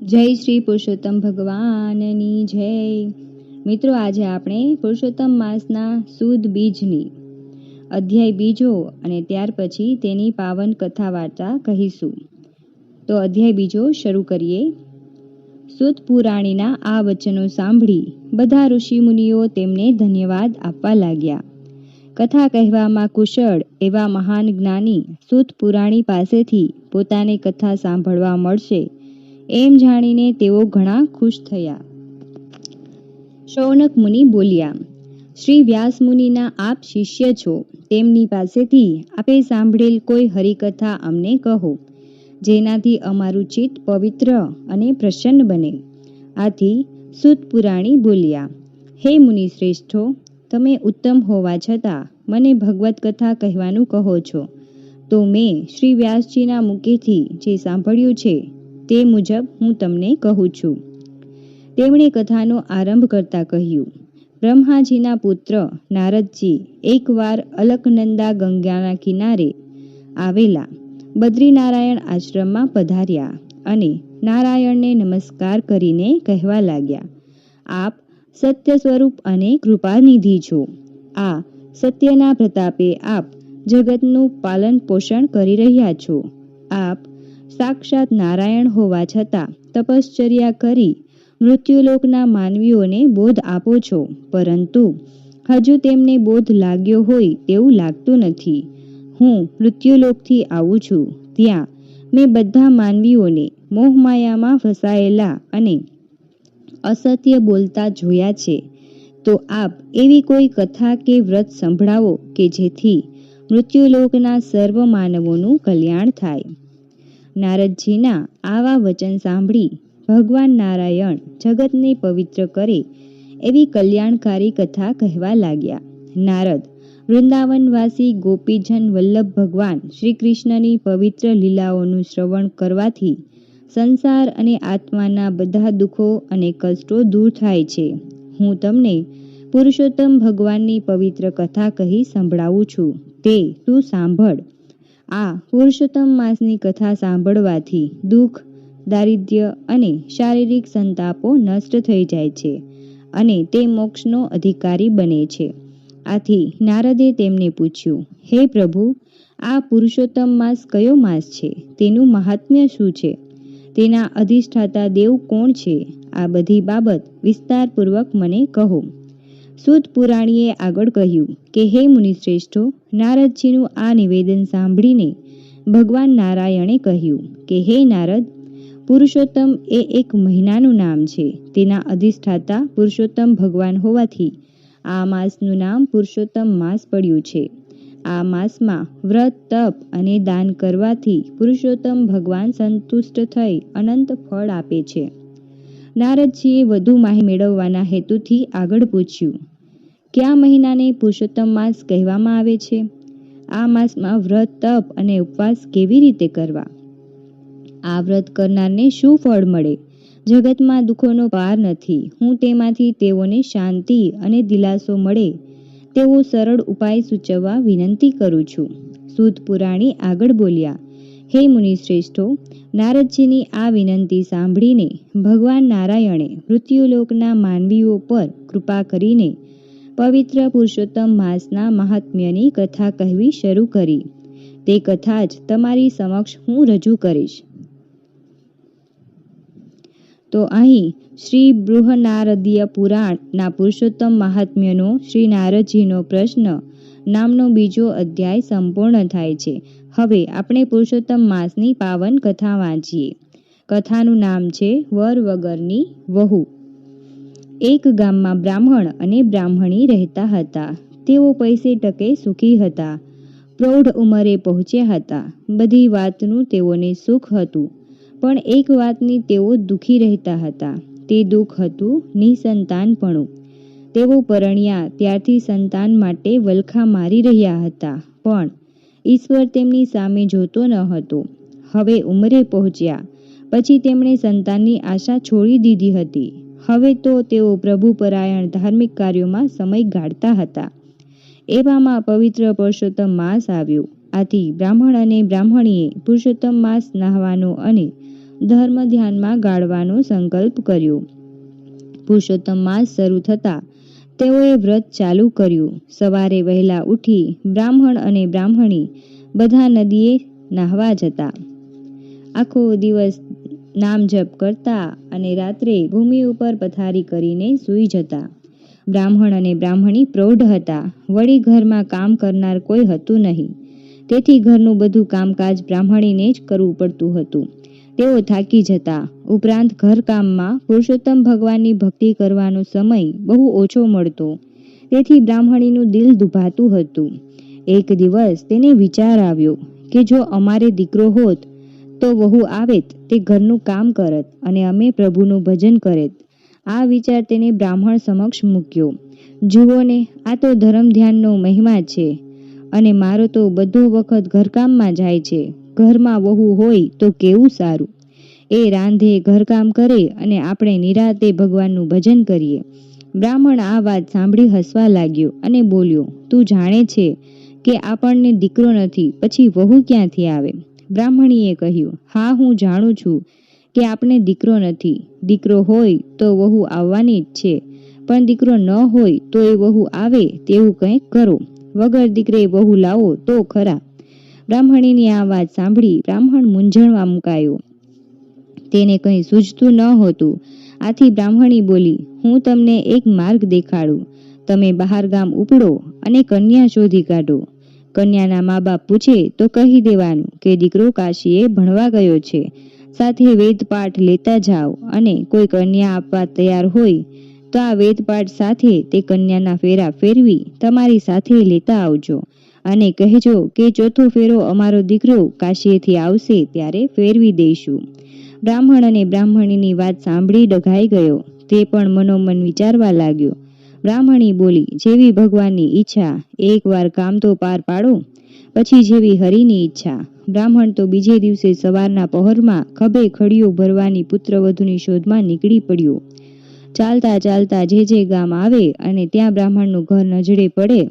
જય શ્રી પુરુષોત્તમ ભગવાનની જય. મિત્રો, આજે આપણે પુરુષોત્તમ માસના સુદ બીજની અધ્યાય બીજો અને ત્યાર પછી તેની પાવન કથા વાર્તા કહીશું. તો અધ્યાય બીજો શરૂ કરીએ. સુત પુરાણીના આ વચનો સાંભળી બધા ઋષિમુનિઓ તેમને ધન્યવાદ આપવા લાગ્યા. કથા કહેવામાં કુશળ એવા મહાન જ્ઞાની સુત પુરાણી પાસેથી પોતાને કથા સાંભળવા મળશે એમ જાણીને તેઓ ઘણા ખુશ થયા. શૌનક મુનિ બોલ્યા, શ્રી વ્યાસ મુનિના આપ શિષ્ય છો, તેમની પાસેથી આપે સાંભળેલ કોઈ હરિકથા અમને કહો, જેનાથી અમારું ચિત્ત પવિત્ર અને પ્રસન્ન બને. આથી સુત પુરાણી બોલ્યા, હે મુનિ શ્રેષ્ઠો, તમે ઉત્તમ હોવા છતાં મને ભગવત કથા કહેવાનું કહો છો, તો મેં શ્રી વ્યાસજીના મુખેથી જે સાંભળ્યું છે તે મુજબ હું તમને કહું છું. તેમણે કથાનો આરંભ કરતા કહ્યું, બ્રહ્માજીના પુત્ર નારદજી એકવાર અલકનંદા ગંગાના કિનારે આવેલા બદ્રીનારાયણ આશ્રમમાં પધાર્યા અને નારાયણને નમસ્કાર કરીને કહેવા લાગ્યા, આપ સત્ય સ્વરૂપ અને કૃપાનિધિ છો. આ સત્યના પ્રતાપે આપ જગતનું પાલન પોષણ કરી રહ્યા છો. આપ સાક્ષાત નારાયણ હોવા છતાં તપશ્ચર્યા કરી મૃત્યુલોકના માનવીઓને બોધ આપો છો, પરંતુ હજુ તેમને બોધ લાગ્યો હોય તેવું લાગતું નથી. હું મૃત્યુલોકથી આવું છું, ત્યાં મેં બધા માનવીઓને મોહમાયામાં ફસાયેલા અને અસત્ય બોલતા જોયા છે. તો આપ એવી કોઈ કથા કે વ્રત સંભળાવો કે જેથી મૃત્યુલોકના સર્વ માનવોનું કલ્યાણ થાય. નારદજીના આવા વચન સાંભળી ભગવાન નારાયણ જગતને પવિત્ર કરે એવી કલ્યાણકારી કથા કહેવા લાગ્યા. નારદ વૃંદાવનવાસી ગોપીજન વલ્લભ ભગવાન શ્રી કૃષ્ણની પવિત્ર લીલાઓનું શ્રવણ કરવાથી સંસાર અને આત્માના બધા દુઃખો અને કષ્ટો દૂર થાય છે. હું તમને પુરુષોત્તમ ભગવાનની પવિત્ર કથા કહી સંભળાવું છું, તે તું સાંભળ. આ પુરુષોત્તમ માસની કથા સાંભળવાથી દુઃખ, દારિદ્ર્ય અને શારીરિક સંતાપો નષ્ટ થઈ જાય છે અને તે મોક્ષનો અધિકારી બને છે. આથી નારદે તેમને પૂછ્યું, હે પ્રભુ, આ પુરુષોત્તમ માસ કયો માસ છે? તેનું મહાત્મ્ય શું છે? તેના અધિષ્ઠાતા દેવ કોણ છે? આ બધી બાબત વિસ્તારપૂર્વક મને કહો. સુત પુરાણીએ આગળ કહ્યું કે, હે મુનિશ્રેષ્ઠો, નારદજીનું આ નિવેદન સાંભળીને ભગવાન નારાયણે કહ્યું કે, હે નારદ, પુરુષોત્તમ એ એક મહિનાનું નામ છે. તેના અધિષ્ઠાતા પુરુષોત્તમ ભગવાન હોવાથી આ માસનું નામ પુરુષોત્તમ માસ પડ્યું છે. આ માસમાં વ્રત, તપ અને દાન કરવાથી પુરુષોત્તમ ભગવાન સંતુષ્ટ થઈ અનંત ફળ આપે છે. નારદજીએ વધુ માહિતી મેળવવાના હેતુથી આગળ પૂછ્યું, કયા મહિનાને પુરુષોત્તમ માસ કહેવામાં આવે છે? આ માસમાં વ્રત, તપ અને ઉપવાસ કેવી રીતે કરવા? આ વ્રત કરનારને શું ફળ મળે? જગતમાં દુઃખોનો પાર નથી. હું તેમાંથી તેઓને શાંતિ અને દિલાસો મળે તેવો સરળ ઉપાય સૂચવવા વિનંતી કરું છું. સુત પુરાણી આગળ બોલ્યા, હે મુનિશ્રેષ્ઠો, નારદજીની આ વિનંતી સાંભળીને ભગવાન નારાયણે મૃત્યુલોકના માનવીઓ પર કૃપા કરીને પવિત્ર પુરુષોત્તમ માસના મહાત્મ્યની કથા કહેવી શરૂ કરી. તે કથા જ તમારી સમક્ષ હું રજૂ કરીશ. તો અહીં શ્રી બૃહનારદીય પુરાણના પુરુષોત્તમ મહાત્મ્યનો શ્રી નારદજીનો પ્રશ્ન નામનો બીજો અધ્યાય સંપૂર્ણ થાય છે. હવે આપણે પુરુષોત્તમ માસની પાવન કથા વાંચીએ. કથાનું નામ છે વર વગરની વહુ. એક ગામમાં બ્રાહ્મણ અને બ્રાહ્મણી રહેતા હતા. તેઓ પૈસે ટકે સુખી હતા. પ્રૌઢ ઉંમરે પહોંચ્યા હતા. બધી વાતનું તેઓને સુખ હતું, પણ એક વાતની તેઓ દુઃખી રહેતા હતા. તે દુઃખ હતું નિસંતાનપણું. તેઓ પરણ્યા ત્યારથી સંતાન માટે વલખા મારી રહ્યા હતા, પણ ઈશ્વર તેમની સામે જોતો ન હતો. હવે ઉંમરે પહોંચ્યા પછી તેમણે સંતાનની આશા છોડી દીધી હતી. હવે તો તેઓ પ્રભુપરાયણ ધાર્મિક કાર્યોમાં સમય ગાળતા હતા. એવામાં પવિત્ર પુરુષોત્તમ માસ આવ્યો. આથી બ્રાહ્મણ અને બ્રાહ્મણીએ પુરુષોત્તમ માસ નહાવાનો અને ધર્મ ધ્યાનમાં ગાળવાનો સંકલ્પ કર્યો. પુરુષોત્તમ માસ શરૂ થતાં તેઓએ વ્રત ચાલુ કર્યું. સવારે વહેલા ઉઠી બ્રાહ્મણ અને બ્રાહ્મણી બધા નદીએ નાહવા જતા. આખો દિવસ નામ જપ કરતા અને રાત્રે ભૂમિ ઉપર પથારી કરીને સૂઈ જતા. બ્રાહ્મણ અને બ્રાહ્મણી પ્રૌઢ હતા. વળી ઘરમાં કામ કરનાર કોઈ હતું નહીં. તેથી ઘરનું બધું કામકાજ બ્રાહ્મણીને જ કરવું પડતું હતું. તેઓ થાકી જતા. ઉપરાંત ઘરકામમાં પુરુષોત્તમ ભગવાનની ભક્તિ કરવાનો સમય બહુ ઓછો મળતો. તેથી બ્રાહ્મણીનું દિલ દુભાતું હતું. એક દિવસ તેને વિચાર આવ્યો કે જો અમારે દીકરો હોત તો વહુ આવેત, તે ઘરનું કામ કરત અને અમે પ્રભુનું ભજન કરેત. આ વિચાર તેને બ્રાહ્મણ સમક્ષ મૂક્યો. જુઓ ને, આ તો ધર્મ ધ્યાનનો મહિમા છે અને મારો તો બધો વખત ઘરકામમાં જાય છે. ઘરમાં વહુ હોય તો કેવું સારું. એ રાંધે, ઘરકામ કરે અને આપણે નિરાતે ભગવાનનું ભજન કરીએ. બ્રાહ્મણ આ વાત સાંભળી હસવા લાગ્યો અને બોલ્યો, તું જાણે છે કે આપણને દીકરો નથી, પછી વહુ ક્યાંથી આવે? બ્રાહ્મણીએ કહ્યું, હા, હું જાણું છું કે આપણે દીકરો નથી. દીકરો હોય તો વહુ આવવાની જ છે, પણ દીકરો ન હોય તો એ વહુ આવે તેવું કંઈક કરો. વગર દીકરે વહુ લાવો તો ખરા. બ્રાહ્મણીની આ વાત સાંભળી બ્રાહ્મણ મૂંઝવણમાં મુકાયો. તેને કંઈ સૂઝતું ન હતું. આથી બ્રાહ્મણી બોલી, હું તમને એક માર્ગ દેખાડું. તમે બહાર ગામ ઉપડો અને કન્યા શોધી કાઢો. કન્યાના મા બાપ પૂછે તો કહી દેવાનું કે દીકરો કાશીએ ભણવા ગયો છે. સાથે વેદપાઠ લેતા જાઓ અને કોઈ કન્યા આપવા તૈયાર હોય તો આ વેદપાઠ સાથે તે કન્યાના ફેરા ફેરવી તમારી સાથે લેતા આવજો અને કહેજો કે ચોથો ફેરો અમારો દીકરો કાશીએથી આવશે ત્યારે ફેરવી દઈશું. બ્રાહ્મણ અને બ્રાહ્મણીની વાત સાંભળી ડઘાઈ ગયો. તે પણ મનોમન વિચારવા લાગ્યો. બ્રાહ્મણી બોલી, જેવી ભગવાનની ઈચ્છા. એકવાર કામ તો પાર પાડો, પછી જેવી હરિની ઈચ્છા. બ્રાહ્મણ તો બીજે દિવસે સવારના પહોરમાં ખભે ખડીઓ ભરવાની પુત્રવધુની શોધમાં નીકળી પડ્યો. ચાલતા ચાલતા જે ગામ આવે અને ત્યાં બ્રાહ્મણનું ઘર નજરે પડે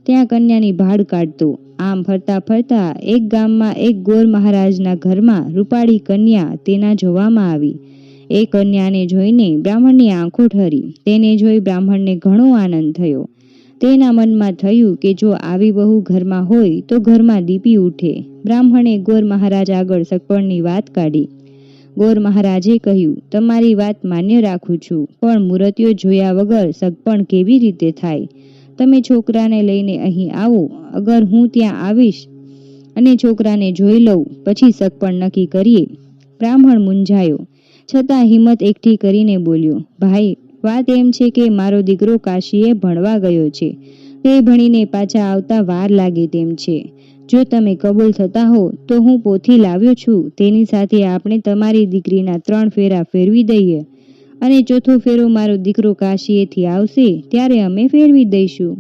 ત્યાં કન્યાની ભાડ કાઢતો. આમ ફરતા ફરતા એક ગામમાં એક ગોર મહારાજના ઘરમાં રૂપાળી કન્યા તેના જોવામાં આવી. એ કન્યાને જોઈને બ્રાહ્મણની આંખો ઠરી. તેને જોઈ બ્રાહ્મણને ઘણો આનંદ થયો. તેના મનમાં થયું કે જો આવી વહુ ઘરમાં હોય તો ઘરમાં દીપી ઉઠે. બ્રાહ્મણે ગોર મહારાજ આગળ સગપણની વાત કાઢી. ગોર મહારાજે કહ્યું, તમારી વાત માન્ય રાખું છું, પણ મૂર્તિઓ જોયા વગર સગપણ કેવી રીતે થાય? તમે છોકરાને લઈને અહીં આવો. અગર હું ત્યાં આવીશ અને છોકરાને જોઈ લઉં, પછી સગપણ નક્કી કરીએ. બ્રાહ્મણ મૂંઝાયો, છતાં હિંમત એકઠી કરીને બોલ્યો, ભાઈ, વાત એમ છે કે મારો દીકરો કાશીએ ભણવા ગયો છે. તે ભણીને પાછા આવતા વાર લાગે તેમ છે. જો તમે કબૂલ થતા હો તો હું પોથી લાવ્યો છું. તેની સાથે આપણે તમારી દીકરીના 3 ફેરા ફેરવી દઈએ અને ચોથો ફેરો મારો દીકરો કાશીએથી આવશે ત્યારે અમે ફેરવી દઈશું.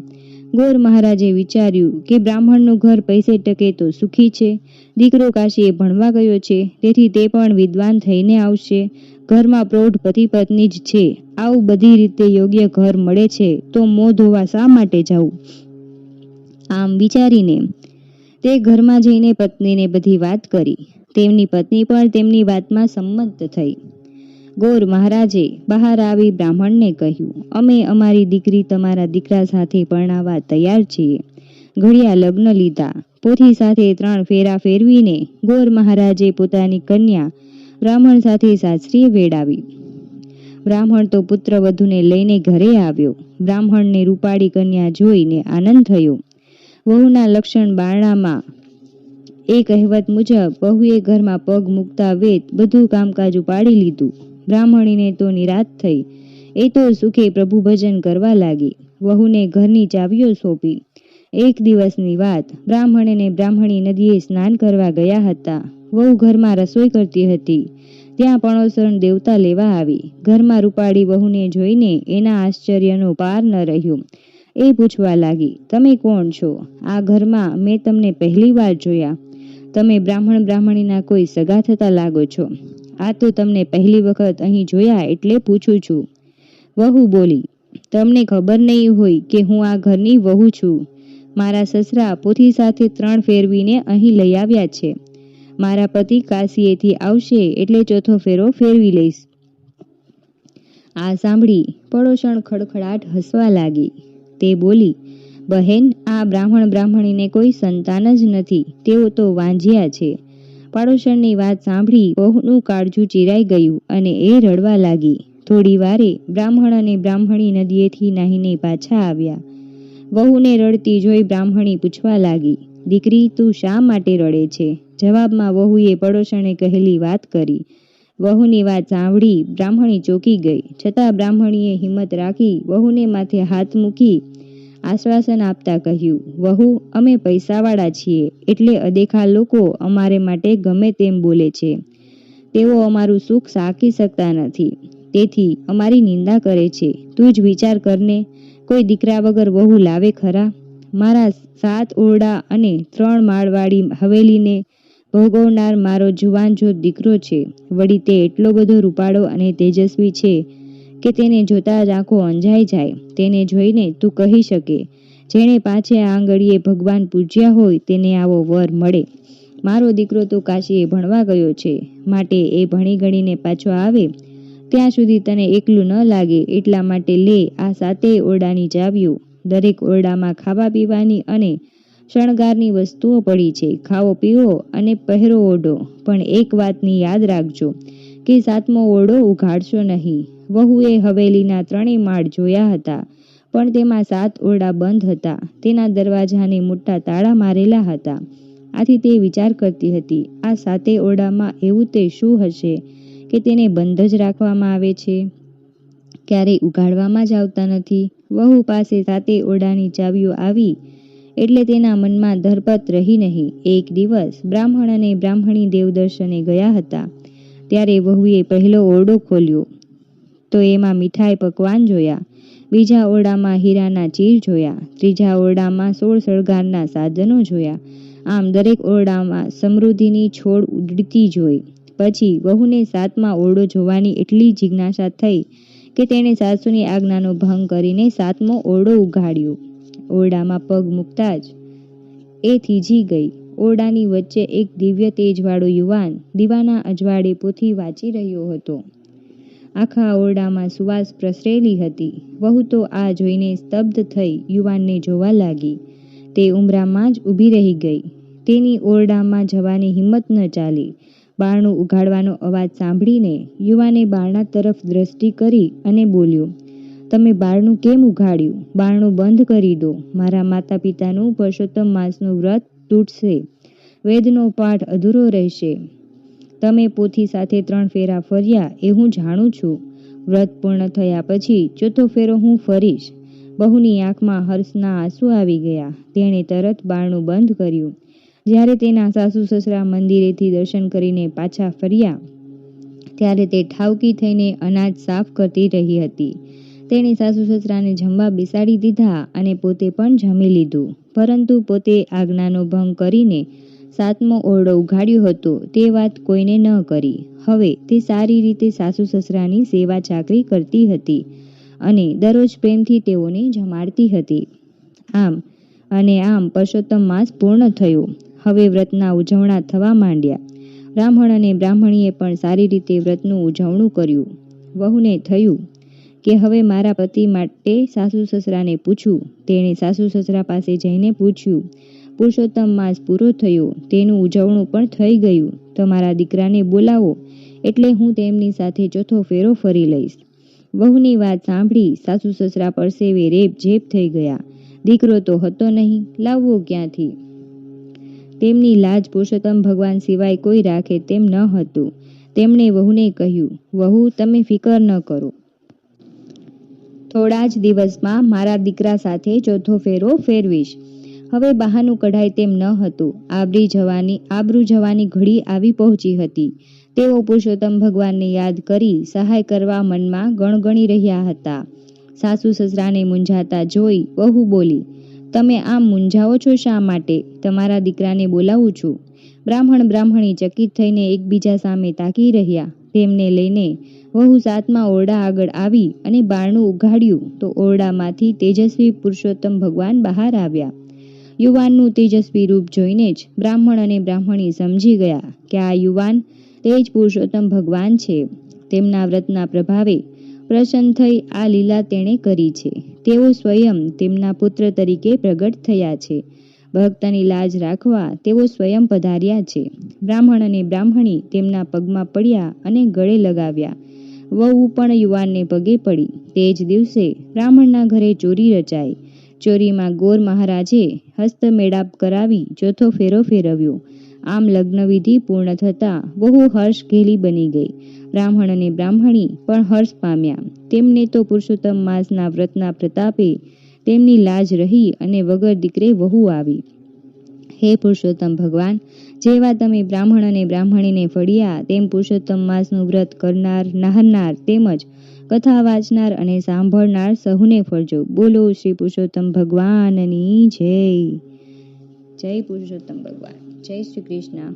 ગોર મહારાજે વિચાર્યું કે બ્રાહ્મણનું ઘર પૈસે ટકે તો સુખી છે. દીકરો કાશીએ ભણવા ગયો છે, તેથી તે પણ વિદ્વાન થઈને આવશે. ઘરમાં પ્રૌઢ પતિ પત્ની જ છે. આવું બધી રીતે યોગ્ય ઘર મળે છે તો મોં ધોવા શા માટે જવું? આમ વિચારીને તે ઘરમાં જઈને પત્નીને બધી વાત કરી. તેમની પત્ની પણ તેમની વાતમાં સંમત થઈ. ગોર મહારાજે બહાર આવી બ્રાહ્મણને કહ્યું, અમે અમારી દીકરી તમારા દીકરા સાથે પરણાવવા તૈયાર છીએ. ઘડિયા લગ્ન લીધા. પોથી સાથે 3 ફેરા ફેરવીને ગોર મહારાજે પોતાની કન્યા બ્રાહ્મણ સાથે સાસરીએ વેડાવી. બ્રાહ્મણ તો પુત્રવધુને લઈને ઘરે આવ્યો. બ્રાહ્મણને રૂપાળી કન્યા જોઈને આનંદ થયો. વહુના લક્ષણ બારણામાં. એ કહેવત મુજબ વહુએ ઘરમાં પગ મૂકતા વેત બધું કામકાજ ઉપાડી લીધું. બ્રાહ્મણીને તો નિરાત થઈ. એ તો સુખે પ્રભુ ભજન કરવા લાગી. વહુને ઘરની ચાવીઓ સોંપી. એક દિવસની વાત, બ્રાહ્મણ અને બ્રાહ્મણી નદીએ સ્નાન કરવા ગયા હતા. વહુ ઘરમાં રસોઈ કરતી હતી. ત્યાં પણોસણ દેવતા લેવા આવી. ઘરમાં રૂપાળી વહુને જોઈને એના આશ્ચર્યનો પાર ન રહ્યો. એ પૂછવા લાગી, તમે કોણ છો? આ ઘરમાં મેં તમને પહેલી વાર જોયા. તમે બ્રાહ્મણીના કોઈ સગા થતા લાગો છો. આ તો તમને પહેલી વખત અહીં જોયા એટલે પૂછું છું. વહુ બોલી, તમને ખબર નહીં હોય કે હું આ ઘરની વહુ છું. મારા સસરા પોથી સાથે 3 ફેરવીને અહીં લઈ આવ્યા છે. મારા પતિ કાશીએથી આવશે એટલે ચોથો ફેરો ફેરવી લઈશ. આ સાંભળી પડોશણ ખડખડાટ હસવા લાગી. તે બોલી, બહેન, આ બ્રાહ્મણીને કોઈ સંતાન જ નથી, તેઓ તો વાંજ્યા છે. પાડોશણની વાત સાંભળી વહુનું કાળજું ચીરાઈ ગયું અને એ રડવા લાગી. થોડી વારે બ્રાહ્મણ અને બ્રાહ્મણી નદીએથી નાહીને પાછા આવ્યા. વહુને રડતી જોઈ બ્રાહ્મણી પૂછવા લાગી, દીકરી, તું શા માટે રડે છે? જવાબમાં વહુએ પડોશણે કહેલી વાત કરી. વહુની વાત સાંભળી બ્રાહ્મણી ચોંકી ગઈ. છતાં બ્રાહ્મણીએ હિંમત રાખી વહુને માથે હાથ મૂકી આશ્વાસન આપતા કહ્યું, વહુ, અમે પૈસાવાળા છીએ એટલે અદેખા લોકો અમારે માટે ગમે તેમ બોલે છે. તેઓ અમારું સુખ સાકી શકતા નથી, તેથી અમારી નિંદા કરે છે. તું જ વિચાર કરને, કોઈ દીકરા વગર વહુ લાવે ખરા? મારા 7 ઓરડા અને 3 માળવાળી હવેલીને ભોગવનાર મારો જુવાનજોત દીકરો છે. વળી તે એટલો બધો રૂપાળો અને તેજસ્વી છે કે તેને જોતા જ આંખો અંજાઈ જાય. તેને જોઈને તું કહી શકે, જેણે પાંચે આંગળીએ ભગવાન પૂજ્યા હોય તેને આવો વર મળે. મારો દીકરો તો કાશીએ ભણવા ગયો છે, માટે એ ભણી ગણીને પાછો આવે ત્યાં સુધી તને એકલું ન લાગે એટલા માટે લે આ 7 ઓરડાની ચાવીઓ. દરેક ઓરડામાં ખાવા પીવાની અને શણગારની વસ્તુઓ પડી છે. ખાઓ પીવો અને પહેરો ઓઢો, પણ એક વાતની યાદ રાખજો કે 7મો ઓરડો ઉઘાડશો નહીં. વહુએ હવેલીના 3 માળ જોયા હતા, પણ તેમાં 7 ઓરડા બંધ હતા. તેના દરવાજાને મોટા તાળા મારેલા હતા. આથી તે વિચાર કરતી હતી, આ 7 ઓરડામાં એવું તે શું હશે કે તેને બંધ જ રાખવામાં આવે છે, ક્યારેય ઉઘાડવામાં જ આવતા નથી. વહુ પાસે 7 ઓરડાની ચાવીઓ આવી એટલે તેના મનમાં ધરપત રહી નહીં. એક દિવસ બ્રાહ્મણ અને બ્રાહ્મણી દેવદર્શને ગયા હતા. ત્યારે વહુએ પહેલો ઓરડો ખોલ્યો તો એમાં મીઠાઈ પકવાન જોયા. બીજા ઓરડામાં હીરાના ચીર જોયા. ત્રીજા ઓરડામાં 16 શણગારના સાધનો જોયા. આમ દરેક ઓરડામાં સમૃદ્ધિની છોડ ઉડતી જોઈ. પછી વહુને 7મા ઓરડો જોવાની એટલી જિજ્ઞાસા થઈ કે તેણે સાસુની આજ્ઞાનો ભંગ કરીને 7મો ઓરડો ઉઘાડ્યો. ઓરડામાં પગ મૂકતા જ એ થીજી ગઈ. ઓરડાની વચ્ચે એક દિવ્ય તેજવાળો યુવાન દીવાના અજવાળે પોથી વાંચી રહ્યો હતો. આખા ઓરડામાં સુવાસ પ્રસરેલી હતી. વહુ તો આ જોઈને સ્તબ્ધ થઈ યુવાનને જોવા લાગી. તે ઉંબરામાં જ ઊભી રહી ગઈ. તેની ઓરડામાં જવાની હિંમત ન ચાલી. બારણું ઉઘાડવાનો અવાજ સાંભળીને યુવાને બારણા તરફ દ્રષ્ટિ કરી અને બોલ્યો, તમે બારણું કેમ ઉઘાડ્યું? બારણું બંધ કરી દો. મારા માતા પિતાનું પુરુષોત્તમ માસનું વ્રત તૂટશે. વેદનો પાઠ અધૂરો રહેશે. તમે પોથી સાથે 3 ફેરા ફર્યા એ હું જાણું છું. વ્રત પૂર્ણ થયા પછી ચોથો ફેરો હું ફરીશ. બહુની આંખમાં હર્ષના આંસુ આવી ગયા. તેણે તરત બારણું બંધ કર્યું. જ્યારે તેના સાસુ સસરા મંદિરેથી દર્શન કરીને પાછા ફર્યા ત્યારે તે ઠાવકી થઈને અનાજ સાફ કરતી રહી હતી. તેણે સાસુ સસરાને જમવા બેસાડી દીધા અને પોતે પણ જમી લીધું, પરંતુ પોતે આજ્ઞાનો ભંગ કરીને 7મો ઓરડો ઉઘાડ્યો હતો તે વાત કોઈને ન કરી. હવે તે સારી રીતે સાસુ સસરાની સેવા ચાકરી કરતી હતી અને દરરોજ પ્રેમથી તેઓને જમાડતી હતી. આમ અને આમ પુરુષોત્તમ માસ પૂર્ણ થયો. હવે વ્રતના ઉજવણા થવા માંડ્યા. બ્રાહ્મણ અને બ્રાહ્મણીએ પણ સારી રીતે વ્રતનું ઉજવણું કર્યું. વહુને થયું કે હવે મારા પતિ માટે સાસુ સસરાને પૂછું. તેણે સાસુ સસરા પાસે જઈને પૂછ્યું, પુરુષોત્તમ માસ પૂરો થયો, તેનું ઉજવણું પણ થઈ ગયું. તમારા દીકરાને બોલાવો એટલે હું તેમની સાથે ચોથો ફેરો ફરી લઈશ. વહુની વાત સાંભળી સાસુ સસરા પરસેવે રેબ ઝેબ થઈ ગયા. દીકરો તો હતો નહીં, લાવવો ક્યાંથી? તેમની લાજ પુરુષોત્તમ ભગવાન સિવાય કોઈ રાખે તેમ ન હતું. તેમણે વહુને કહ્યું, વહુ, તમે ફિકર ન કરો. થોડા જ દિવસમાં મારા દીકરા સાથે ચોથો ફેરો ફેરવીશ. હવે બહાનું કઢાય તેમ ન હતું. આબરૂ જવાની ઘડી આવી પહોંચી હતી. તેઓ પુરુષોત્તમ ભગવાનને યાદ કરી સહાય કરવા મનમાં ગણગણી રહ્યા હતા. સાસુ સસરાને મૂંઝાતા જોઈ વહુ બોલી, તમે આમ મૂંઝાવો છો શા માટે? તમારા દીકરાને બોલાવું છું. બ્રાહ્મણ બ્રાહ્મણી ચકિત થઈને એકબીજા સામે તાકી રહ્યા. તેમને લઈને વહુ 7મા ઓરડા આગળ આવી અને બારણું ઉઘાડ્યું તો ઓરડામાંથી તેજસ્વી પુરુષોત્તમ ભગવાન બહાર આવ્યા. યુવાનનું તેજસ્વી રૂપ જોઈને જ બ્રાહ્મણ અને બ્રાહ્મણી સમજી ગયા કે આ યુવાન તે જ પુરુષોત્તમ ભગવાન છે. તેમના વ્રતના પ્રભાવે પ્રસન્ન થઈ આ લીલા તેણે કરી છે. તેઓ સ્વયં તેમના પુત્ર તરીકે પ્રગટ થયા છે. ભક્તની લાજ રાખવા તેઓ સ્વયં પધાર્યા છે. બ્રાહ્મણ અને બ્રાહ્મણી તેમના પગમાં પડ્યા અને ગળે લગાવ્યા. વહુ પણ યુવાનને પગે પડી. તે જ દિવસે બ્રાહ્મણના ઘરે ચોરી રચાઈ. ચોરીમાં ગોર મહારાજે હસ્તમેળાપ કરાવી ચોથો ફેરો ફેરવ્યો. આમ લગ્નવિધિ પૂર્ણ થતાં બહુ હર્ષ ઘેલી બની ગઈ. બ્રાહ્મણ અને બ્રાહ્મણી પણ હર્ષ પામ્યા. તેમને તો પુરુષોત્તમ માસના વ્રતના પ્રતાપે તેમની લાજ રહી અને વગર દીકરે વહુ આવી. હે પુરુષોત્તમ ભગવાન, જેવા તમે બ્રાહ્મણ અને બ્રાહ્મણીને ફળ્યા, તેમ પુરુષોત્તમ માસનું વ્રત કરનાર, નહારનાર તેમજ કથા વાંચનાર અને સાંભળનાર સહુને ફળજો. બોલો શ્રી પુરુષોત્તમ ભગવાનની જય. જય પુરુષોત્તમ ભગવાન. જય શ્રી કૃષ્ણ.